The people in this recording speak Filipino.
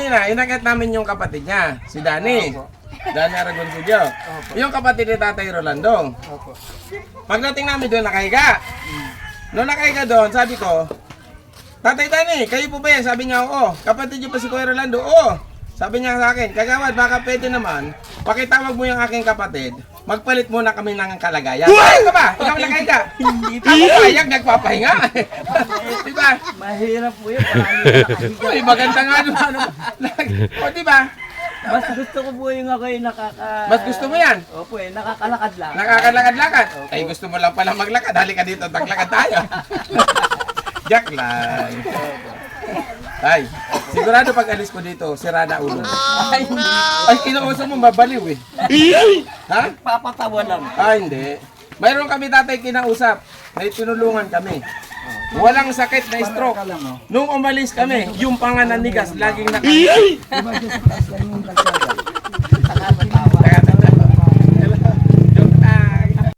kanina, inakit namin yung kapatid niya, si Danny. Danny Aragoncillo. Yung kapatid ni Tatay Rolando. Pagdating namin doon, nakahiga. Noong nakahiga doon, sabi ko, Tatay Danny, kayo po ba yan? Sabi niya, oo. Kapatid niyo pa si Kuya Rolando? Oo. Sabi niya sa akin, Kagawad, baka pwede naman, pakitawag mo yung aking kapatid, magpalit muna kami ng kalagayan. Ay ka ba? Ikaw nakahiga. Ako payag, nagpapahinga. Diba? Mahirap po yun. Nakahiga. Uy, maganda nga naman. O diba? Mas gusto ko po yung ako yung Mas gusto mo yan? Opo nakakalakad lang. Nakakalakad-lakad? Ay, gusto mo lang pala maglakad. Halika dito, taglakad tayo. Jack lang. Ay, sigurado pag alis ko dito, sirada ulo. Ay, kinuusap mo, mabaliw eh. Ha? Papatawa lang. Hindi. Mayroon kami tatay kinausap. May tinulungan kami. Walang sakit na stroke. Nung umalis kami, yung pangananigas, laging nakahiga.